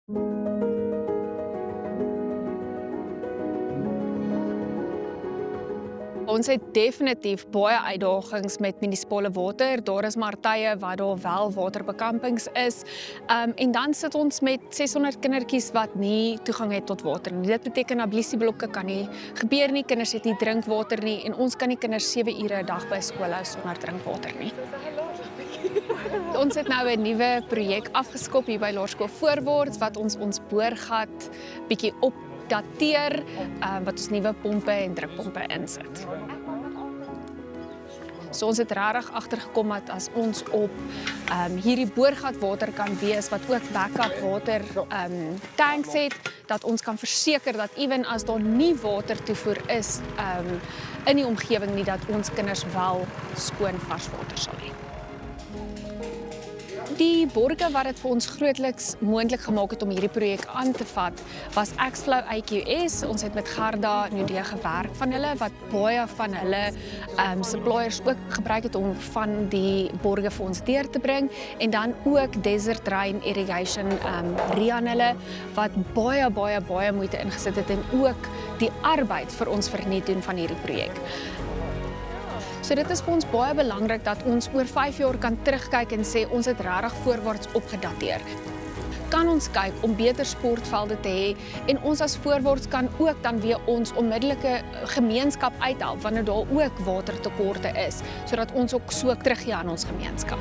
Ons het definitief baie uitdagings met munisipale water. Daar is maar tye wat daar wel waterbekampings is. En dan sit ons met 600 kindertjies wat nie toegang het tot water nie. Dit beteken ablisieblokke kan nie gebeur nie, kinders het nie drinkwater nie en ons kan nie kinders 7 ure 'n dag by skool hou sonder drinkwater nie. Ons het nou 'n nuwe projek afgeskop hier by Laerskool Voorwaarts wat ons boorgat bietjie opdateer, wat ons nuwe pompe en drukpompe insit. So ons het regtig agtergekom dat as ons op hierdie boorgatwater kan wees wat ook backup water tanks het, dat ons kan verseker dat ewen as daar nie water toevoer is in die omgewing nie, dat ons kinders wel skoon vars water sal hê. Die borge wat dit vir ons grootliks moontlik gemaak het om hierdie projek aan te vat, was Axflow IQS. Ons het met Garda Nudee gewerk van hulle, wat baie van hulle suppliers ook gebruik het om van die borge vir ons deur te bring. En dan ook Desert Rain Irrigation Rian hulle, wat baie moeite ingesit het en ook die arbeid vir ons verniet doen van hierdie projek. So dit is vir ons baie belangrik dat ons oor 5 jaar kan terugkyk en sê ons het regtig voorwaarts opgedateer. Kan ons kyk om beter sportvelde te hê en ons as Voorwaarts kan ook dan weer ons onmiddellike gemeenskap uithelp wanneer daar ook watertekorte is, sodat ons ook so teruggee aan ons gemeenskap.